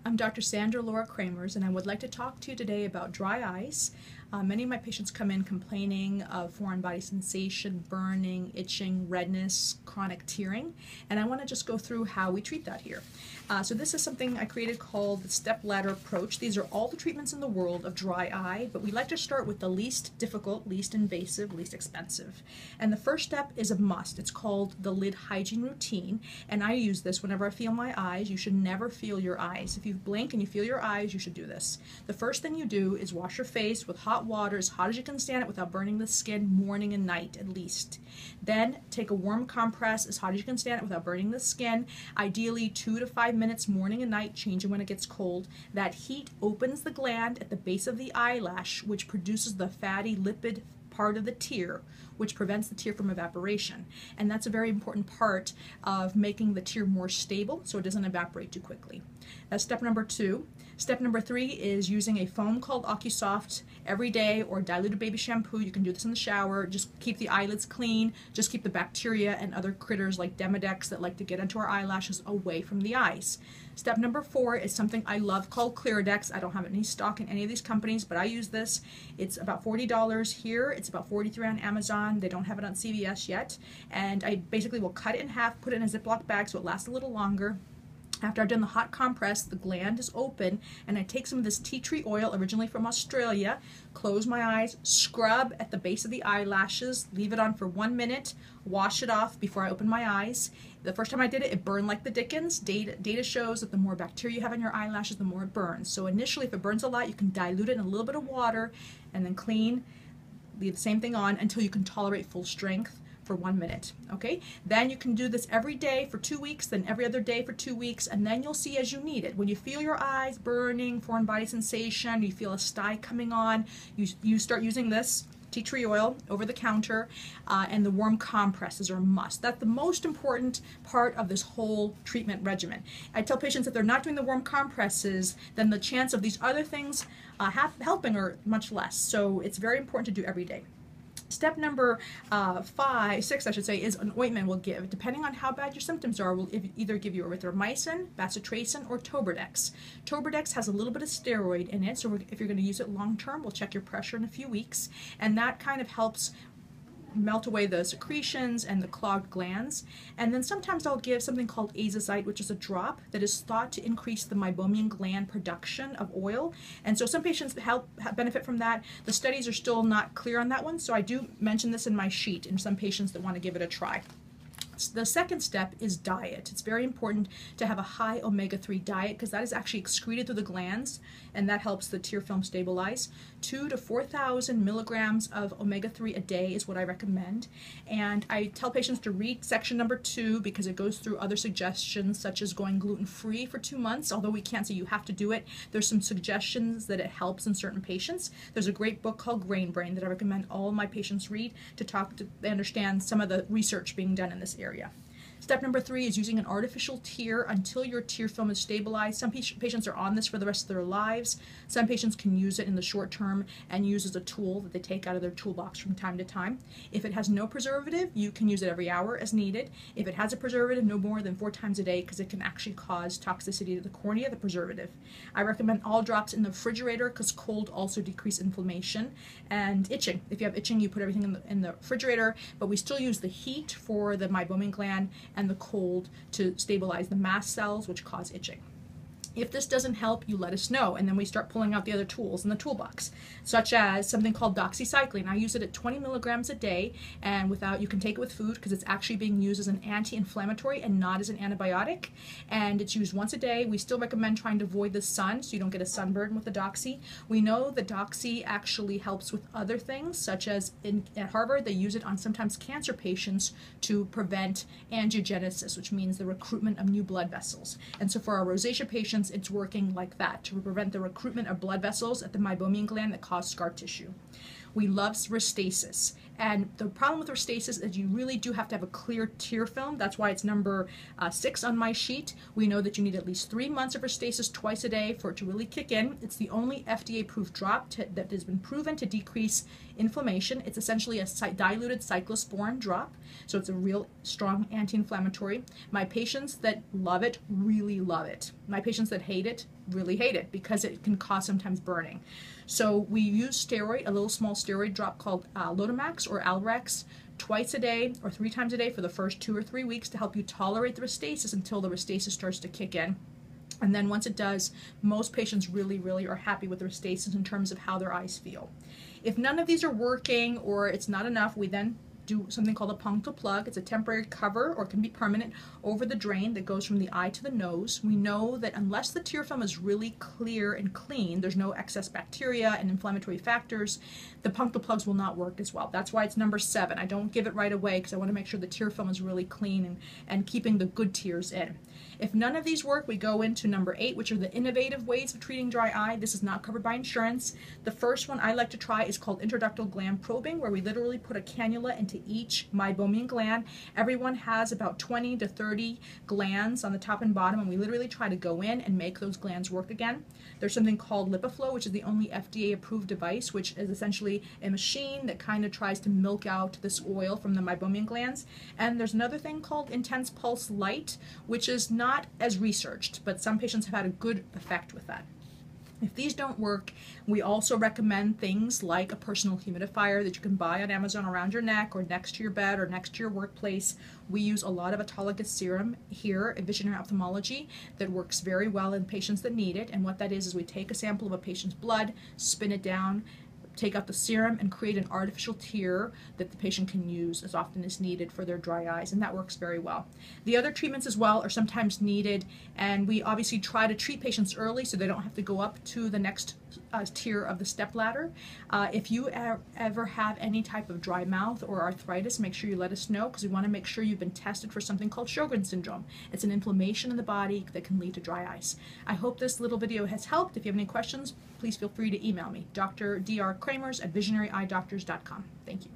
I'm Dr. Sandra Laura Kramers, and I would like to talk to you today about dry eyes. Many of my patients come in complaining of foreign body sensation, burning, itching, redness, chronic tearing, and I want to just go through how we treat that here. So this is something I created called the step ladder approach. These are all the treatments in the world of dry eye, but we like to start with the least difficult, least invasive, least expensive. And the first step is a must. It's called the lid hygiene routine, and I use this whenever I feel my eyes. You should never feel your eyes. If you blink and you feel your eyes, you should do this. The first thing you do is wash your face with hot water as hot as you can stand it without burning the skin, morning and night at least. Then take a warm compress as hot as you can stand it without burning the skin, ideally 2 to 5 minutes morning and night, changing when it gets cold. That heat opens the gland at the base of the eyelash, which produces the fatty lipid part of the tear, which prevents the tear from evaporation. And that's a very important part of making the tear more stable so it doesn't evaporate too quickly. That's step number 2. Step number 3 is using a foam called OcuSoft every day, or diluted baby shampoo. You can do this in the shower. Just keep the eyelids clean. Just keep the bacteria and other critters like Demodex that like to get into our eyelashes away from the eyes. Step number 4 is something I love called Clearadex. I don't have any stock in any of these companies, but I use this. It's about $40 here. It's about $43 on Amazon. They don't have it on CVS yet. And I basically will cut it in half, put it in a Ziploc bag so it lasts a little longer. After I've done the hot compress, the gland is open, and I take some of this tea tree oil, originally from Australia, close my eyes, scrub at the base of the eyelashes, leave it on for 1 minute, wash it off before I open my eyes. The first time I did it, it burned like the dickens. Data shows that the more bacteria you have in your eyelashes, the more it burns. So initially, if it burns a lot, you can dilute it in a little bit of water and then clean, leave the same thing on until you can tolerate full strength for 1 minute. Okay, then you can do this every day for 2 weeks, then every other day for 2 weeks, and then you'll see as you need it. When you feel your eyes burning, foreign body sensation, you feel a sty coming on, you start using this tea tree oil over the counter, and the warm compresses are a must. That's the most important part of this whole treatment regimen. I tell patients if they're not doing the warm compresses, then the chance of these other things helping are much less. So it's very important to do every day. Step number 6, I should say, is an ointment we'll give. Depending on how bad your symptoms are, we'll either give you erythromycin, bacitracin, or Tobradex. Tobradex has a little bit of steroid in it, so if you're going to use it long term, we'll check your pressure in a few weeks, and that kind of helps melt away the secretions and the clogged glands. And then sometimes I'll give something called azazite, which is a drop that is thought to increase the meibomian gland production of oil. And so some patients benefit from that. The studies are still not clear on that one, so I do mention this in my sheet in some patients that want to give it a try. The second step is diet. It's very important to have a high omega-3 diet because that is actually excreted through the glands, and that helps the tear film stabilize. 2,000 to 4,000 milligrams of omega-3 a day is what I recommend. And I tell patients to read section number 2 because it goes through other suggestions such as going gluten-free for 2 months, although we can't say you have to do it. There's some suggestions that it helps in certain patients. There's a great book called Grain Brain that I recommend all my patients read to understand some of the research being done in this area. Step number 3 is using an artificial tear until your tear film is stabilized. Some patients are on this for the rest of their lives. Some patients can use it in the short term and use as a tool that they take out of their toolbox from time to time. If it has no preservative, you can use it every hour as needed. If it has a preservative, no more than 4 times a day because it can actually cause toxicity to the cornea, the preservative. I recommend all drops in the refrigerator because cold also decreases inflammation and itching. If you have itching, you put everything in the refrigerator, but we still use the heat for the meibomian gland and the cold to stabilize the mast cells, which cause itching. If this doesn't help, you let us know, and then we start pulling out the other tools in the toolbox, such as something called doxycycline. I use it at 20 milligrams a day, and you can take it with food because it's actually being used as an anti-inflammatory and not as an antibiotic, and it's used once a day. We still recommend trying to avoid the sun so you don't get a sunburn with the doxy. We know the doxy actually helps with other things, such as at Harvard, they use it on sometimes cancer patients to prevent angiogenesis, which means the recruitment of new blood vessels. And so for our rosacea patients, it's working like that to prevent the recruitment of blood vessels at the meibomian gland that cause scar tissue. We love Restasis. And the problem with Restasis is you really do have to have a clear tear film. That's why it's number 6 on my sheet. We know that you need at least 3 months of Restasis twice a day for it to really kick in. It's the only FDA-approved drop that has been proven to decrease inflammation. It's essentially a diluted cyclosporin drop, so it's a real strong anti-inflammatory. My patients that love it really love it. My patients that hate it really hate it because it can cause sometimes burning. So we use steroid, a little small steroid drop called Lotemax or Alrex, twice a day or 3 times a day for the first 2 or 3 weeks to help you tolerate the Restasis until the Restasis starts to kick in. And then once it does, most patients really are happy with the Restasis in terms of how their eyes feel. If none of these are working or it's not enough, we then do something called a punctal plug. It's a temporary cover, or it can be permanent, over the drain that goes from the eye to the nose. We know that unless the tear film is really clear and clean, there's no excess bacteria and inflammatory factors, the punctal plugs will not work as well. That's why it's number 7. I don't give it right away because I want to make sure the tear film is really clean and keeping the good tears in. If none of these work, we go into number 8, which are the innovative ways of treating dry eye. This is not covered by insurance. The first one I like to try is called intraductal gland probing, where we literally put a cannula into each meibomian gland. Everyone has about 20 to 30 glands on the top and bottom, and we literally try to go in and make those glands work again. There's something called LipiFlow, which is the only FDA-approved device, which is essentially a machine that kind of tries to milk out this oil from the meibomian glands. And there's another thing called intense pulse light, which is not as researched, but some patients have had a good effect with that. If these don't work, we also recommend things like a personal humidifier that you can buy on Amazon around your neck or next to your bed or next to your workplace. We use a lot of autologous serum here at Visionary Ophthalmology that works very well in patients that need it. And what that is we take a sample of a patient's blood, spin it down, take out the serum, and create an artificial tear that the patient can use as often as needed for their dry eyes, and that works very well. The other treatments as well are sometimes needed, and we obviously try to treat patients early so they don't have to go up to the next tier of the step ladder. If you ever have any type of dry mouth or arthritis, make sure you let us know because we want to make sure you've been tested for something called Sjogren's syndrome. It's an inflammation in the body that can lead to dry eyes. I hope this little video has helped. If you have any questions, please feel free to email me, Dr. Dr. Kramers at visionaryeyedoctors.com. Thank you.